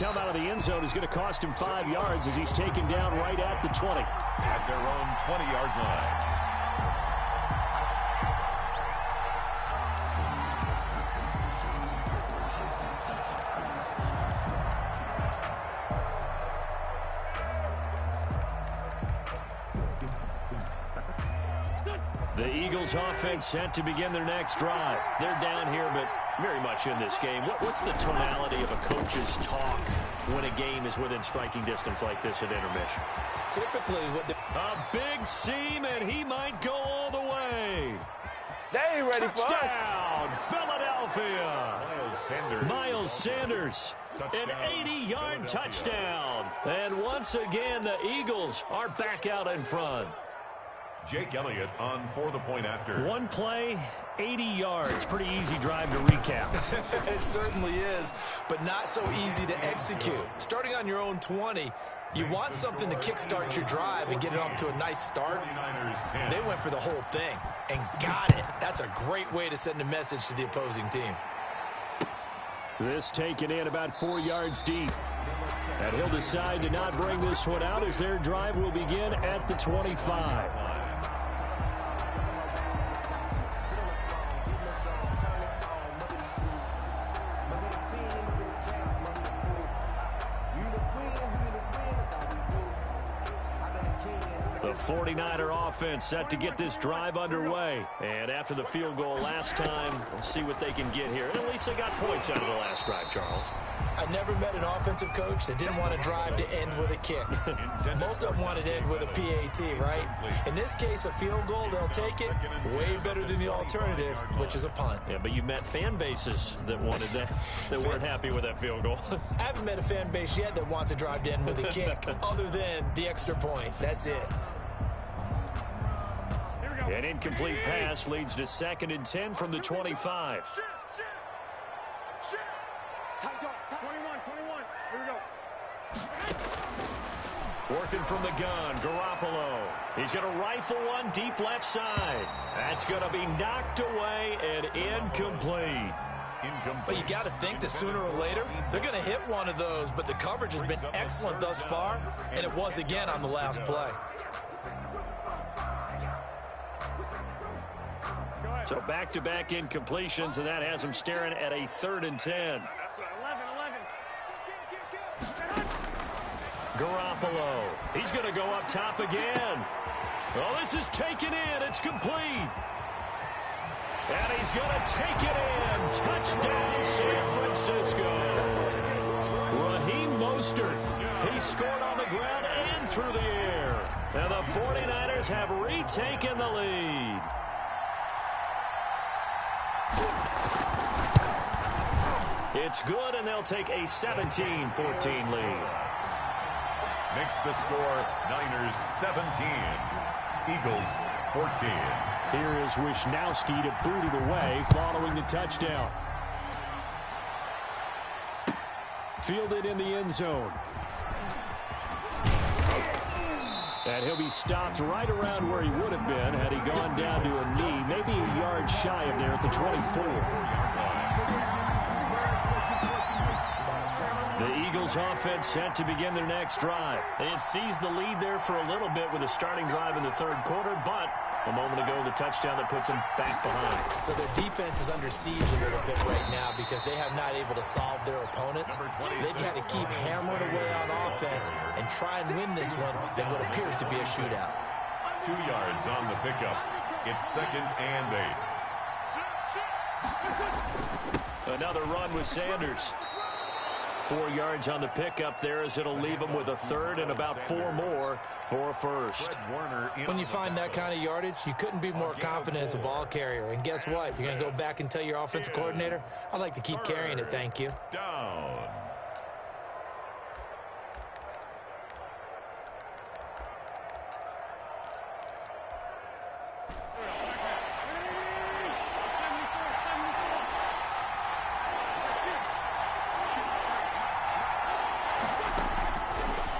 come out of the end zone is going to cost him 5 yards as he's taken down right at the 20. At their own 20-yard line. The Eagles offense set to begin their next drive. They're down here, but very much in this game. What's the tonality of a coach's talk when a game is within striking distance like this at intermission? Typically, a big seam, and he might go all the way. They ain't ready for us. Touchdown, Philadelphia. Miles Sanders, an 80-yard touchdown. And once again, the Eagles are back out in front. Jake Elliott on for the point after. One play, 80 yards. Pretty easy drive to recap. It certainly is, but not so easy to execute. Starting on your own 20, you want something to kickstart your drive and get it off to a nice start. They went for the whole thing and got it. That's a great way to send a message to the opposing team. This taken in about 4 yards deep. And he'll decide to not bring this one out as their drive will begin at the 25. The 49er offense set to get this drive underway. And after the field goal last time, we'll see what they can get here. And at least they got points out of the last drive, Charles. I never met an offensive coach that didn't want to drive to end with a kick. Most of them wanted to end with a PAT, right? In this case, a field goal, they'll take it. Way better than the alternative, which is a punt. Yeah, but you've met fan bases that wanted that, that weren't happy with that field goal. I haven't met a fan base yet that wants to drive to end with a kick, other than the extra point. That's it. An incomplete pass leads to 2nd and 10 from the 25. Working from the gun, Garoppolo. He's going to rifle one deep left side. That's going to be knocked away and incomplete. But you got to think that sooner or later, they're going to hit one of those, but the coverage has been excellent thus far, and it was again on the last play. So back-to-back incompletions, and that has him staring at a 3rd and 10. Garoppolo. He's going to go up top again. Well, this is taken in. It's complete. And he's going to take it in. Touchdown, San Francisco. Raheem Mostert. He scored on the ground and through the air. And the 49ers have retaken the lead. It's good, and they'll take a 17-14 lead. Makes the score Niners 17, Eagles 14. Here is Wishnowski to boot it away following the touchdown. Fielded in the end zone. And he'll be stopped right around where he would have been had he gone down to a knee, maybe a yard shy of there at the 24. The Eagles offense set to begin their next drive. They had seized the lead there for a little bit with a starting drive in the 3rd quarter, but a moment ago the touchdown that puts them back behind. So their defense is under siege a little bit right now because they have not able to solve their opponents. So they've got to keep hammering away on offense and try and win this one in what appears to be a shootout. 2 yards on the pickup. It's 2nd and 8. Another run with Sanders. 4 yards on the pickup there as it'll leave them with a 3rd and about 4 more for a 1st. When you find that kind of yardage, you couldn't be more confident as a ball carrier. And guess what? You're going to go back and tell your offensive coordinator, I'd like to keep carrying it, thank you. Down.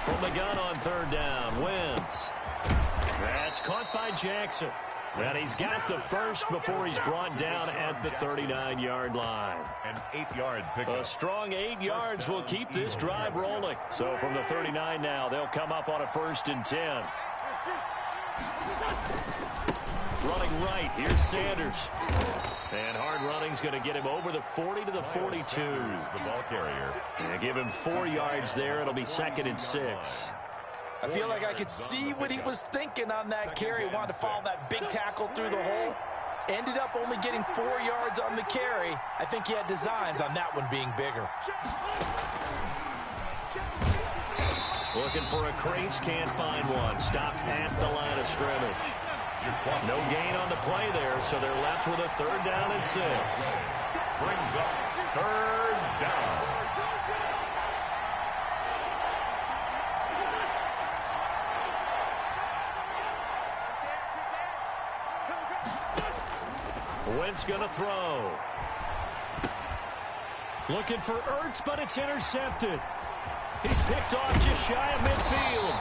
From the gun on 3rd down, Wentz. That's caught by Jackson. And he's got the first before he's brought down at the 39-yard line. An 8-yard pickup. A strong 8 yards will keep this drive rolling. So from the 39 now, they'll come up on a 1st and 10. Running right, here's Sanders. And hard running's going to get him over the 40 to the 42. The ball carrier. And give him 4 yards there. It'll be 2nd and 6. I feel like I could see what he was thinking on that carry. Wanted to follow that big tackle through the hole. Ended up only getting 4 yards on the carry. I think he had designs on that one being bigger. Looking for a crease, can't find one. Stopped at the line of scrimmage. No gain on the play there, so they're left with a 3rd down and 6. Brings up 3rd down. Wentz going to throw. Looking for Ertz, but it's intercepted. He's picked off just shy of midfield.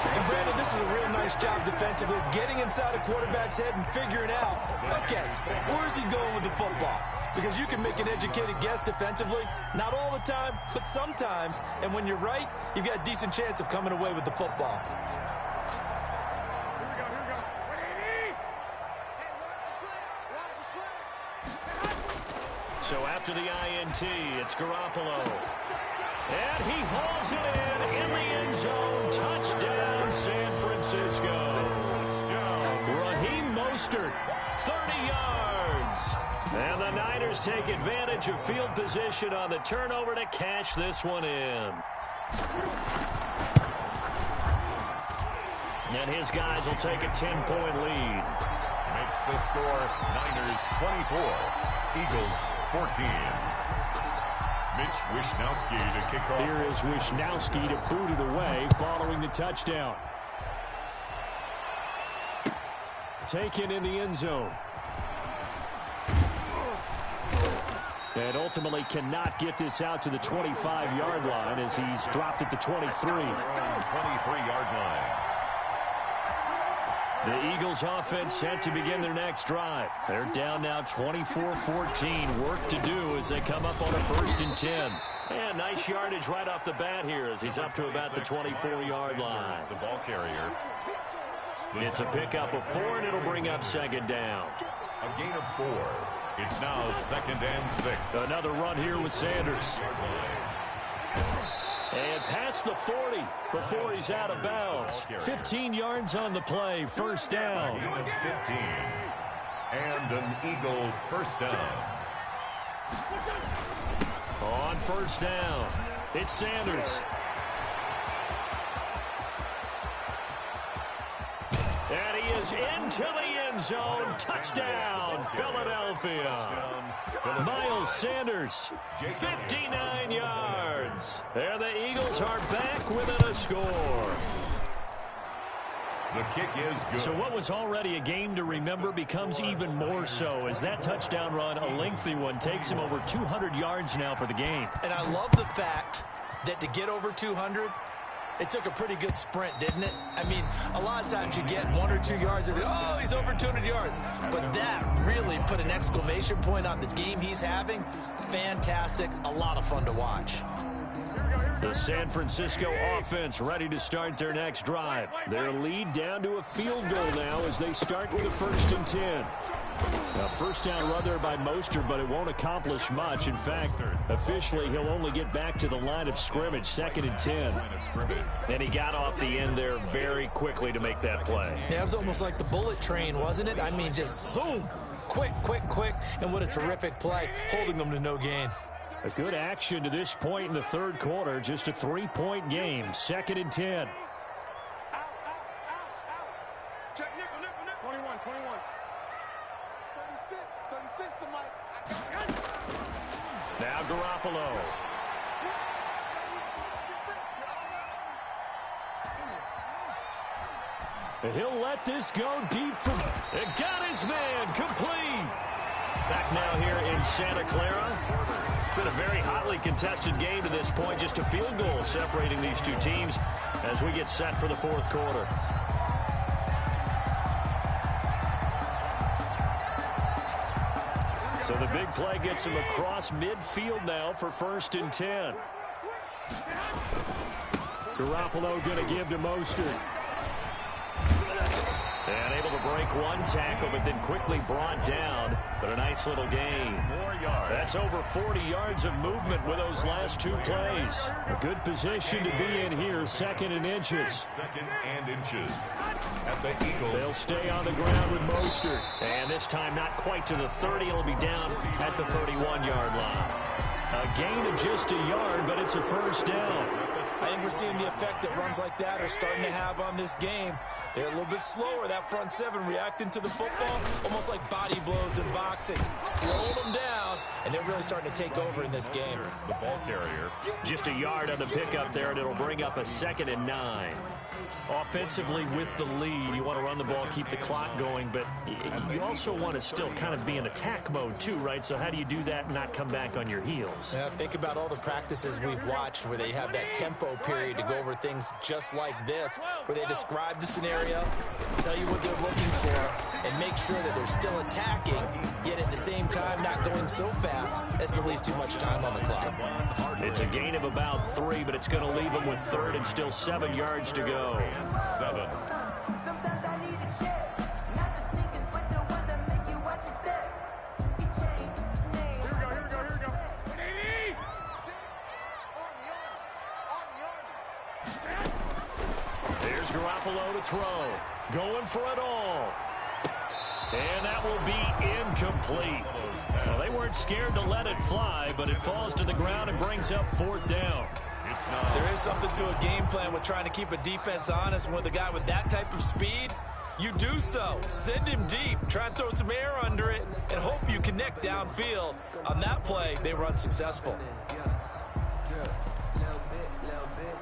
And Brandon, this is a real nice job defensively, getting inside a quarterback's head and figuring out, okay, where's he going with the football? Because you can make an educated guess defensively, not all the time, but sometimes. And when you're right, you've got a decent chance of coming away with the football. So after the INT, it's Garoppolo. And he hauls it in the end zone. Touchdown, San Francisco. Raheem Mostert, 30 yards. And the Niners take advantage of field position on the turnover to cash this one in. And his guys will take a 10-point lead. Makes the score Niners 24, Eagles 14. Mitch Wishnowsky to kick off. Here is Wishnowsky to boot it away following the touchdown. Taken in the end zone. And ultimately cannot get this out to the 25-yard line as he's dropped at the 23. 23-yard line. The Eagles offense set to begin their next drive. They're down now 24-14. Work to do as they come up on a 1st and 10. And nice yardage right off the bat here as he's up to about the 24-yard line. The ball carrier. It's a pickup of 4, and it'll bring up 2nd down. A gain of 4. It's now 2nd and 6. Another run here with Sanders. And past the 40 before he's out of bounds. 15 yards on the play, 1st down. 15. And an Eagles 1st down. On 1st down, it's Sanders. And he is into the end zone. Touchdown, Philadelphia. Miles Sanders, 59 yards. There the Eagles are back within a score. The kick is good. So what was already a game to remember becomes even more so as that touchdown run, a lengthy one, takes him over 200 yards now for the game. And I love the fact that to get over 200, it took a pretty good sprint, didn't it? I mean, a lot of times you get 1 or 2 yards and oh, he's over 200 yards. But that really put an exclamation point on the game he's having. Fantastic. A lot of fun to watch. The San Francisco offense ready to start their next drive. Their lead down to a field goal now as they start with a 1st and 10. A 1st down run there by Mostert, but it won't accomplish much. In fact, officially, he'll only get back to the line of scrimmage, 2nd and 10. And he got off the end there very quickly to make that play. Yeah, it was almost like the bullet train, wasn't it? I mean, just zoom, quick, quick, quick, and what a terrific play, holding them to no gain. A good action to this point in the 3rd quarter, just a 3-point game, 2nd and 10. Check nickel, 21. 36 to Mike. Now Garoppolo. And he'll let this go deep from... It got his man complete. Back now here in Santa Clara. It's been a very hotly contested game to this point. Just a field goal separating these two teams as we get set for the 4th quarter. So the big play gets him across midfield now for 1st and 10. Garoppolo going to give to Mostert. And able to break one tackle, but then quickly brought down. But a nice little gain. 4 yards. That's over 40 yards of movement with those last 2 plays. A good position to be in here, 2nd and inches. 2nd and inches. At the Eagles. They'll stay on the ground with Mostert. And this time not quite to the 30. It'll be down at the 31-yard line. A gain of just a yard, but it's a 1st down. I think we're seeing the effect that runs like that are starting to have on this game. They're a little bit slower, that front 7, reacting to the football, almost like body blows in boxing. Slowing them down, and they're really starting to take over in this game. The ball carrier. Just a yard on the pickup there, and it'll bring up a 2nd and 9. Offensively with the lead, you want to run the ball, keep the clock going, but you also want to still kind of be in attack mode too, right? So how do you do that and not come back on your heels? Yeah, think about all the practices we've watched where they have that tempo period to go over things just like this, where they describe the scenario, tell you what they're looking for, and make sure that they're still attacking, yet at the same time not going so fast as to leave too much time on the clock. It's a gain of about 3, but it's going to leave them with 3rd and still 7 yards to go. 7. Sometimes I need a check, not the sneakers, but the ones that make you watch your step. Be changed. Here we go. There's Garoppolo to throw. Going for it all. And that will be incomplete. Well, they weren't scared to let it fly, but it falls to the ground and brings up 4th down. There is something to a game plan with trying to keep a defense honest. With a guy with that type of speed, you do so. Send him deep. Try and throw some air under it and hope you connect downfield. On that play, they were unsuccessful. Little bit.